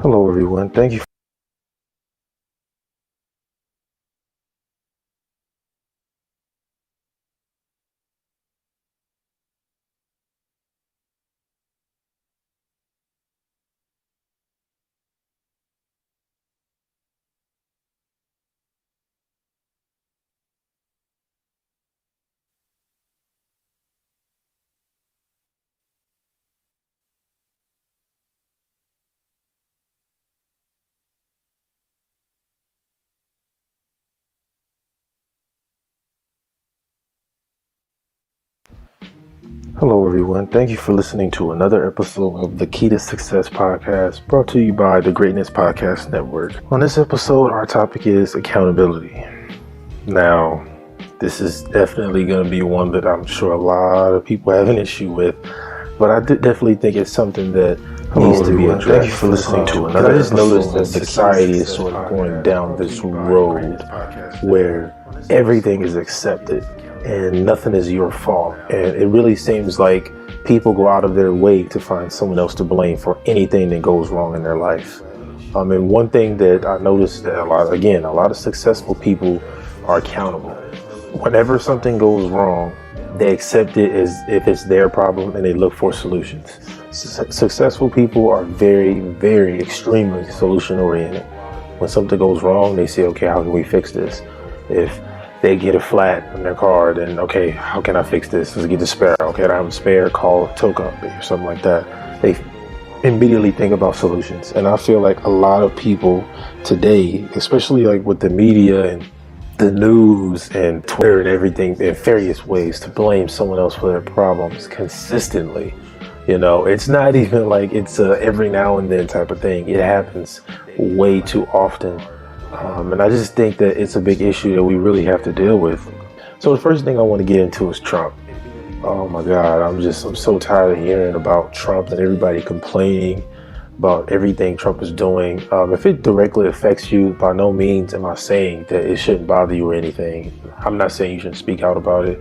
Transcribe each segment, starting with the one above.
Hello, everyone. Thank you. Hello, everyone. Thank you for listening to another episode of the Key to Success podcast, brought to you by the Greatness Podcast Network. On this episode, our topic is accountability. Now, this is definitely going to be one that I'm sure a lot of people have an issue with, but I definitely think it's something that needs to be addressed. Thank you for listening to another. I just noticed that society is sort of going down this road where everything is accepted and nothing is your fault. And it really seems like people go out of their way to find someone else to blame for anything that goes wrong in their life. And one thing that I noticed that a lot of successful people are accountable. Whenever something goes wrong, they accept it as if it's their problem and they look for solutions. Successful people are very, very extremely solution oriented. When something goes wrong, they say, okay, how can we fix this? If they get a flat in their car, then okay, how can I fix this? Let's get the spare. Okay, I have a spare, call a tow company or something like that. They immediately think about solutions. And I feel like a lot of people today, especially like with the media and the news and Twitter and everything, in various ways to blame someone else for their problems consistently. It's not even like it's a every now and then type of thing. It happens way too often. And I just think that it's a big issue that we really have to deal with. So the first thing I want to get into is Trump. Oh my God, I'm so tired of hearing about Trump and everybody complaining about everything Trump is doing. If it directly affects you, by no means am I saying that it shouldn't bother you or anything. I'm not saying you shouldn't speak out about it.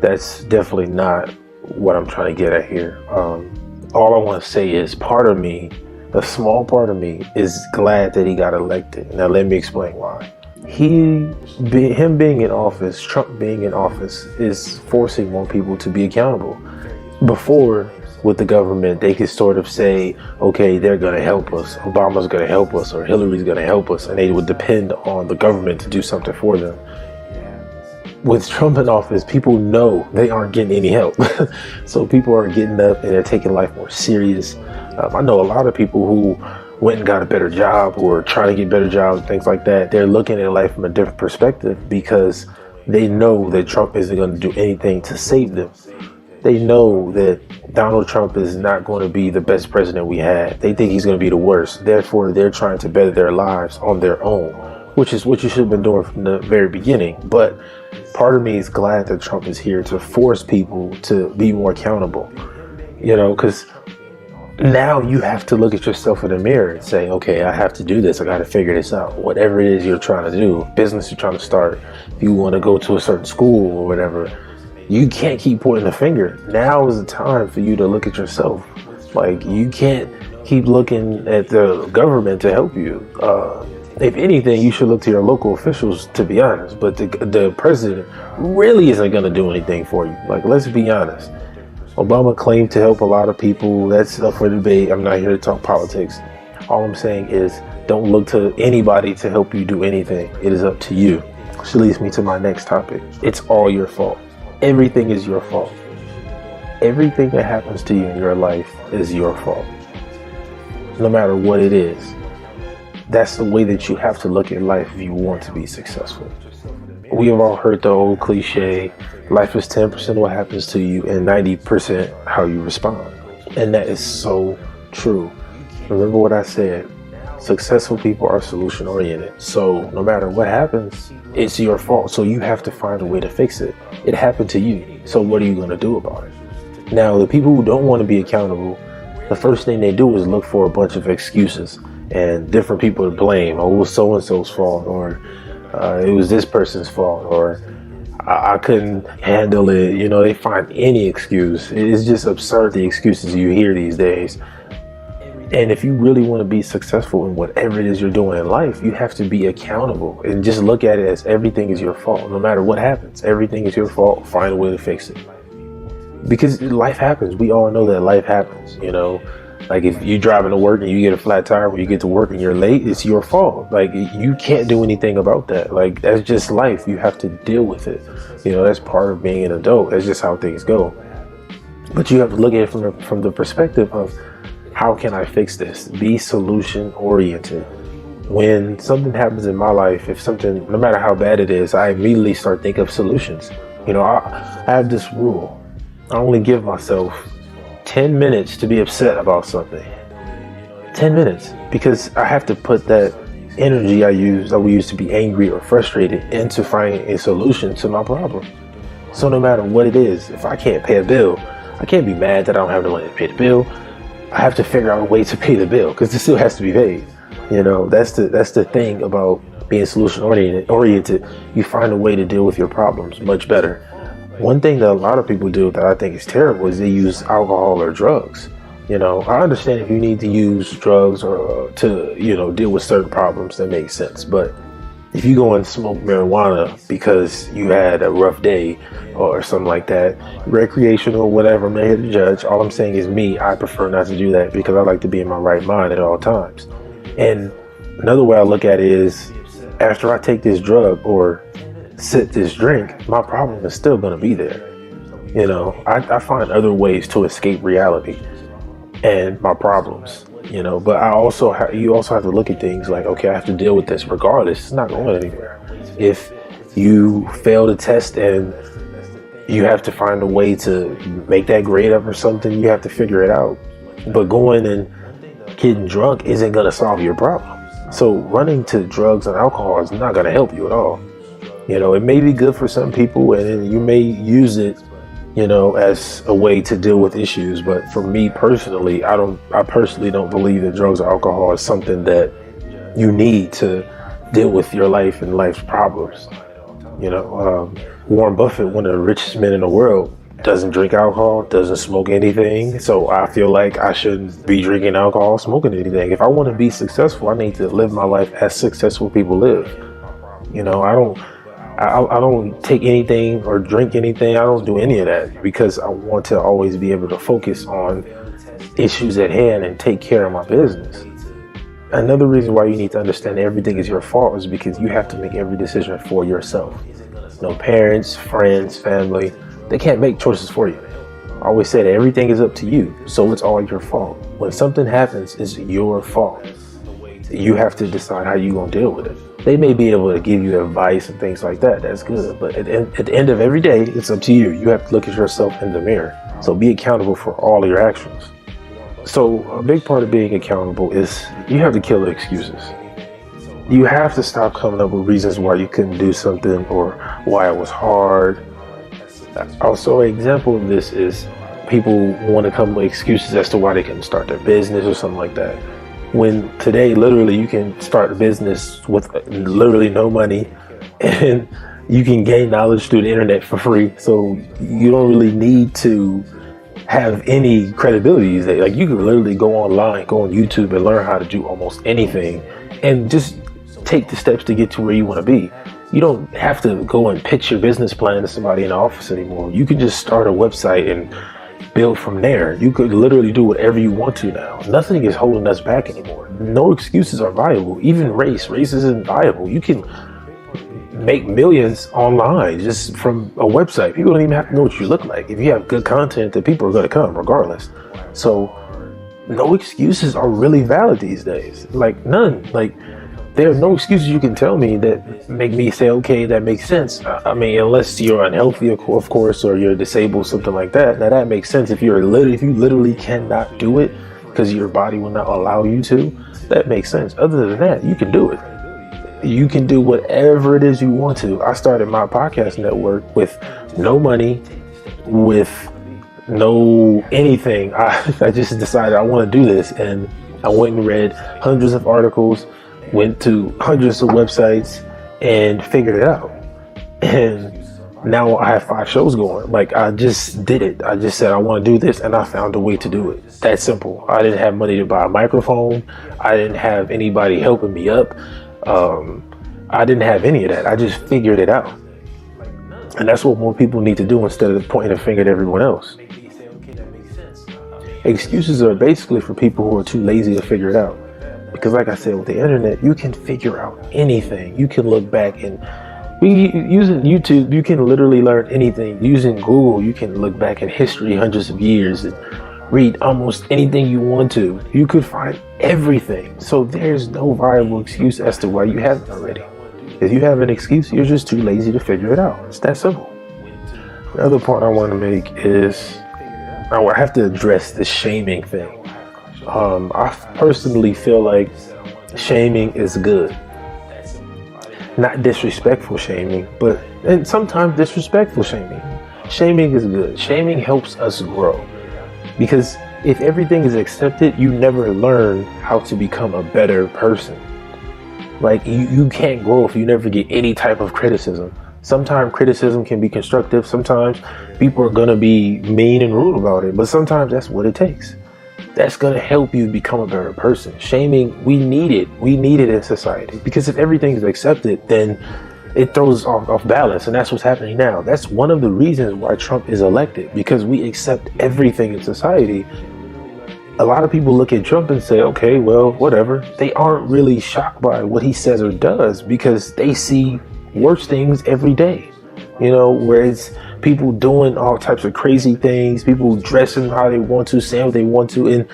That's definitely not what I'm trying to get at here. All I want to say is a small part of me is glad that he got elected. Now let me explain why. Him being in office, Trump being in office, is forcing more people to be accountable. Before, with the government, they could sort of say, okay, they're going to help us, Obama's going to help us, or Hillary's going to help us, and they would depend on the government to do something for them. With Trump in office, people know they aren't getting any help. So people are getting up and they're taking life more serious. I know a lot of people who went and got a better job, who are trying to get better jobs, things like that. They're looking at life from a different perspective because they know that Trump isn't going to do anything to save them. They know that Donald Trump is not going to be the best president we had. They think he's going to be the worst. Therefore, they're trying to better their lives on their own, which is what you should have been doing from the very beginning. But part of me is glad that Trump is here to force people to be more accountable, because now you have to look at yourself in the mirror and say, okay, I have to do this. I got to figure this out. Whatever it is you're trying to do, business you're trying to start, if you want to go to a certain school or whatever, you can't keep pointing the finger. Now is the time for you to look at yourself. Like, you can't keep looking at the government to help you. If anything, you should look to your local officials, to be honest. But the president really isn't going to do anything for you. Like, let's be honest. Obama claimed to help a lot of people. That's up for debate. I'm not here to talk politics. All I'm saying is don't look to anybody to help you do anything. It is up to you. Which leads me to my next topic. It's all your fault. Everything is your fault. Everything that happens to you in your life is your fault. No matter what it is. That's the way that you have to look at life if you want to be successful. We have all heard the old cliche, life is 10% what happens to you and 90% how you respond. And that is so true. Remember what I said. Successful people are solution oriented. So no matter what happens, it's your fault. So you have to find a way to fix it. It happened to you. So what are you going to do about it? Now, the people who don't want to be accountable, the first thing they do is look for a bunch of excuses and different people to blame. Oh, it was so-and-so's fault, or it was this person's fault, or I couldn't handle it. They find any excuse. It's just absurd, the excuses you hear these days. And if you really want to be successful in whatever it is you're doing in life, you have to be accountable and just look at it as everything is your fault. No matter what happens, everything is your fault. Find a way to fix it. Because life happens. We all know that life happens, you know. Like if you're driving to work and you get a flat tire when you get to work and you're late, it's your fault. Like you can't do anything about that. Like that's just life. You have to deal with it. You know, that's part of being an adult. That's just how things go. But you have to look at it from the perspective of, how can I fix this? Be solution oriented. When something happens in my life, if something, no matter how bad it is, I immediately start thinking of solutions. You know, I have this rule. I only give myself 10 minutes to be upset about something. 10 minutes. Because I have to put that energy I would use to be angry or frustrated into finding a solution to my problem. So no matter what it is, if I can't pay a bill, I can't be mad that I don't have the money to pay the bill. I have to figure out a way to pay the bill because it still has to be paid. You know, that's the thing about being solution oriented. You find a way to deal with your problems much better. One thing that a lot of people do that I think is terrible is they use alcohol or drugs. You know, I understand if you need to use drugs or to, you know, deal with certain problems, that makes sense. But if you go and smoke marijuana because you had a rough day or something like that, recreational or whatever, I'm not here to judge. All I'm saying is I prefer not to do that because I like to be in my right mind at all times. And another way I look at it is after I take this drug or sip this drink, my problem is still going to be there. You know, I find other ways to escape reality and my problems. You know, but you also have to look at things like, okay, I have to deal with this regardless. It's not going anywhere. If you fail the test and you have to find a way to make that grade up or something, you have to figure it out. But going and getting drunk isn't going to solve your problem. So running to drugs and alcohol is not going to help you at all. You know, it may be good for some people and you may use it, you know, as a way to deal with issues. But for me personally, I personally don't believe that drugs or alcohol is something that you need to deal with your life and life's problems. You know, Warren Buffett, one of the richest men in the world, doesn't drink alcohol, doesn't smoke anything. So I feel like I shouldn't be drinking alcohol, smoking anything. If I want to be successful, I need to live my life as successful people live. You know, I don't take anything or drink anything. I don't do any of that because I want to always be able to focus on issues at hand and take care of my business. Another reason why you need to understand everything is your fault is because you have to make every decision for yourself. No parents, friends, family, they can't make choices for you. I always say that everything is up to you, so it's all your fault. When something happens, it's your fault. You have to decide how you're going to deal with it. They may be able to give you advice and things like that. That's good. But at the end of every day, it's up to you. You have to look at yourself in the mirror. So be accountable for all of your actions. So a big part of being accountable is you have to kill the excuses. You have to stop coming up with reasons why you couldn't do something or why it was hard. Also, an example of this is people want to come up with excuses as to why they couldn't start their business or something like that. When today, literally, you can start a business with literally no money and you can gain knowledge through the internet for free. So you don't really need to have any credibility. Like you can literally go online, go on YouTube and learn how to do almost anything and just take the steps to get to where you want to be. You don't have to go and pitch your business plan to somebody in the office anymore. You can just start a website and build from there. You could literally do whatever you want to now. Nothing is holding us back anymore. No excuses are viable. Even race isn't viable. You can make millions online just from a website. People don't even have to know what you look like. If you have good content, then people are going to come regardless. So no excuses are really valid these days. Like none. Like there are no excuses you can tell me that make me say, okay, that makes sense. I mean, unless you're unhealthy, of course, or you're disabled, something like that. Now that makes sense. If you literally cannot do it because your body will not allow you to, that makes sense. Other than that, you can do it. You can do whatever it is you want to. I started my podcast network with no money, with no anything. I just decided I want to do this, and I went and read hundreds of articles, went to hundreds of websites and figured it out. And Now I have 5 shows going. Like, I just did it. I just said I want to do this, and I found a way to do it. That simple. I didn't have money to buy a microphone. I didn't have anybody helping me up. I didn't have any of that. I just figured it out. And that's what more people need to do instead of pointing a finger at everyone else. Excuses are basically for people who are too lazy to figure it out. Because like I said, with the internet, you can figure out anything. You can look back and using YouTube, you can literally learn anything. Using Google, you can look back in history hundreds of years and read almost anything you want to. You could find everything. So there's no viable excuse as to why you haven't already. If you have an excuse, you're just too lazy to figure it out. It's that simple. The other point I want to make is I have to address the shaming thing. I personally feel like shaming is good. Not disrespectful shaming, and sometimes disrespectful shaming. Shaming is good. Shaming helps us grow. Because if everything is accepted, you never learn how to become a better person. Like, you can't grow if you never get any type of criticism. Sometimes criticism can be constructive. Sometimes people are going to be mean and rude about it. But sometimes that's what it takes. That's going to help you become a better person. Shaming, we need it. We need it in society. Because if everything is accepted, then it throws off balance. And that's what's happening now. That's one of the reasons why Trump is elected. Because we accept everything in society. A lot of people look at Trump and say, okay, well, whatever. They aren't really shocked by what he says or does because they see worse things every day. You know, where it's people doing all types of crazy things, people dressing how they want to, saying what they want to, and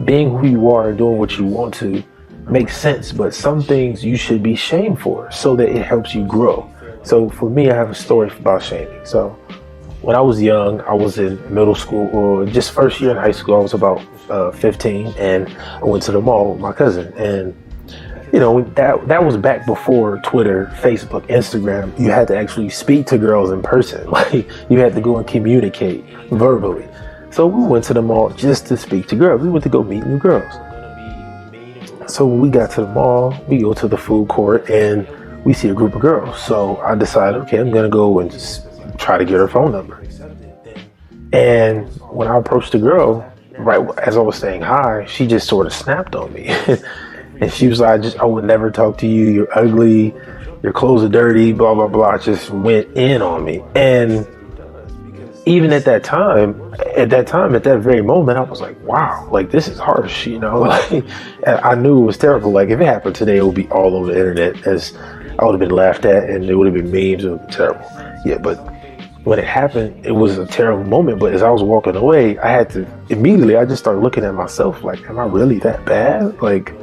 being who you are and doing what you want to makes sense. But some things you should be shamed for so that it helps you grow. So for me, I have a story about shaming. So when I was young, I was in middle school, or just first year in high school. I was about 15, and I went to the mall with my cousin. And you know, that was back before Twitter, Facebook, Instagram. You had to actually speak to girls in person. Like, you had to go and communicate verbally. So we went to the mall just to speak to girls. We went to go meet new girls. So when we got to the mall, we go to the food court and we see a group of girls. So I decided, okay, I'm gonna go and just try to get her phone number. And when I approached the girl, right as I was saying hi, she just sort of snapped on me. And she was like, I would never talk to you. You're ugly. Your clothes are dirty, blah, blah, blah. Just went in on me. And even at that very moment, I was like, wow, like, this is harsh, you know? Like, I knew it was terrible. Like, if it happened today, it would be all over the internet, as I would have been laughed at, and it would have been memes. It would be terrible. Yeah, but when it happened, it was a terrible moment. But as I was walking away, I just started looking at myself like, am I really that bad? Like,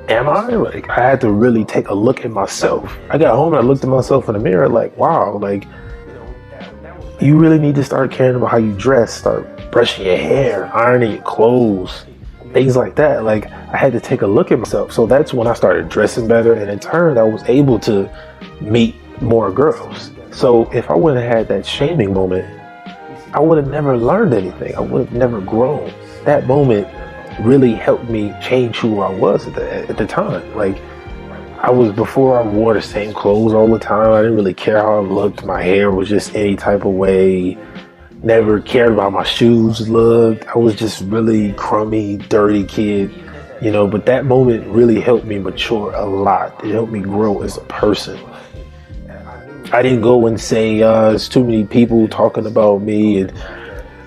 am I? Like, I had to really take a look at myself. I got home and I looked at myself in the mirror like, wow, like, you really need to start caring about how you dress, start brushing your hair, ironing your clothes, things like that. Like, I had to take a look at myself. So that's when I started dressing better, and in turn, I was able to meet more girls. So if I wouldn't have had that shaming moment, I would have never learned anything. I would have never grown. That moment really helped me change who I was at the time. Like, before I wore the same clothes all the time. I didn't really care how I looked. My hair was just any type of way. Never cared about my shoes looked. I was just really crummy, dirty kid, you know, but that moment really helped me mature a lot. It helped me grow as a person. I didn't go and say, there's too many people talking about me, and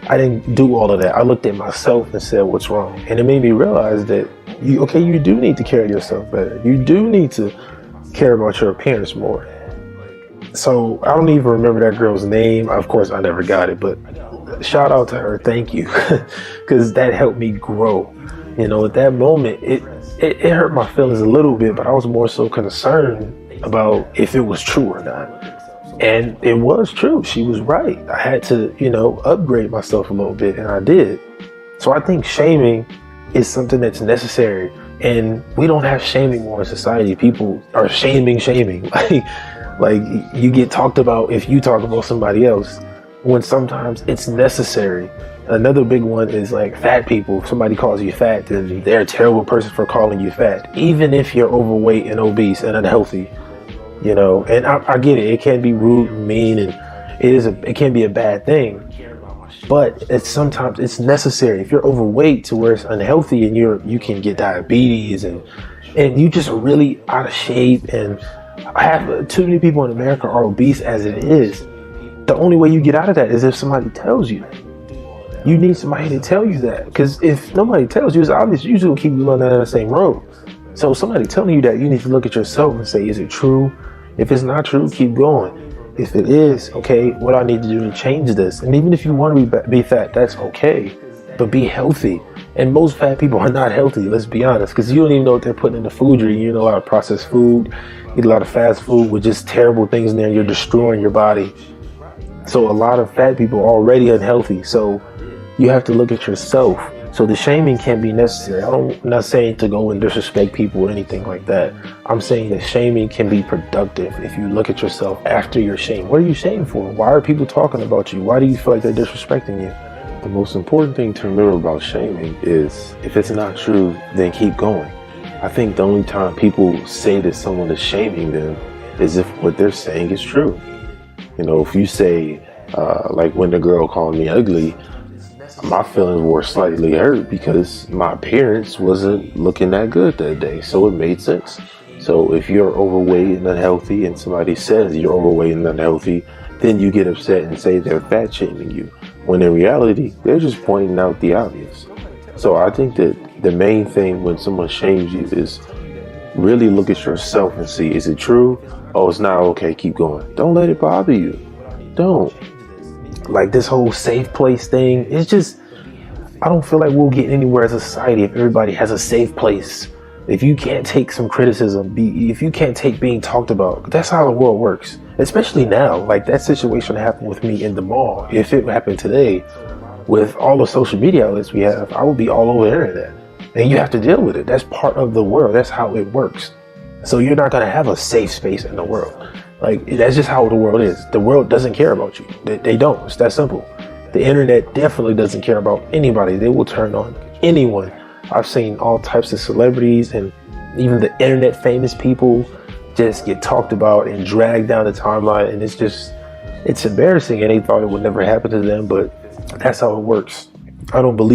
I didn't do all of that. I looked at myself and said, what's wrong? And it made me realize that, you do need to carry yourself better. You do need to care about your appearance more. So I don't even remember that girl's name. Of course, I never got it, but shout out to her. Thank you. Because that helped me grow. You know, at that moment, it hurt my feelings a little bit, but I was more so concerned about if it was true or not. And it was true. She was right. I had to, upgrade myself a little bit, and I did. So I think shaming is something that's necessary. And we don't have shaming more in society. People are shaming. Like you get talked about if you talk about somebody else, when sometimes it's necessary. Another big one is like fat people. If somebody calls you fat, then they're a terrible person for calling you fat, even if you're overweight and obese and unhealthy. And I get it. It can be rude and mean, and It can be a bad thing, but sometimes it's necessary. If you're overweight to where it's unhealthy and you can get diabetes and you just really out of shape, and have too many people in America are obese as it is. The only way you get out of that is if somebody tells you. You need somebody to tell you that, because if nobody tells you, it's obvious you will keep going down the same road. So somebody telling you that, you need to look at yourself and say, is it true? If it's not true, keep going. If it is, okay, what do I need to do to change this? And even if you want to be fat, that's okay, but be healthy. And most fat people are not healthy, let's be honest, because you don't even know what they're putting in the food you're eating. You know, a lot of processed food, you eat a lot of fast food with just terrible things in there, and you're destroying your body. So a lot of fat people are already unhealthy. So you have to look at yourself. So the shaming can be necessary. I'm not saying to go and disrespect people or anything like that. I'm saying that shaming can be productive if you look at yourself after you're shamed. What are you shamed for? Why are people talking about you? Why do you feel like they're disrespecting you? The most important thing to remember about shaming is, if it's not true, then keep going. I think the only time people say that someone is shaming them is if what they're saying is true. You know, if you say, like when the girl called me ugly, my feelings were slightly hurt because my appearance wasn't looking that good that day. So it made sense. So if you're overweight and unhealthy and somebody says you're overweight and unhealthy, then you get upset and say they're fat shaming you, when in reality, they're just pointing out the obvious. So I think that the main thing when someone shames you is really look at yourself and see, is it true? Oh, it's not okay, keep going. Don't let it bother you. Don't. Like this whole safe place thing, it's just, I don't feel like we'll get anywhere as a society if everybody has a safe place. If you can't take some criticism, if you can't take being talked about, that's how the world works. Especially now, like that situation happened with me in the mall. If it happened today, with all the social media outlets we have, I would be all over the internet. And you have to deal with it. That's part of the world. That's how it works. So you're not going to have a safe space in the world. Like, that's just how the world is. The world doesn't care about you. They don't. It's that simple. The internet definitely doesn't care about anybody. They will turn on anyone. I've seen all types of celebrities and even the internet famous people just get talked about and dragged down the timeline. And it's embarrassing. And they thought it would never happen to them, but that's how it works. I don't believe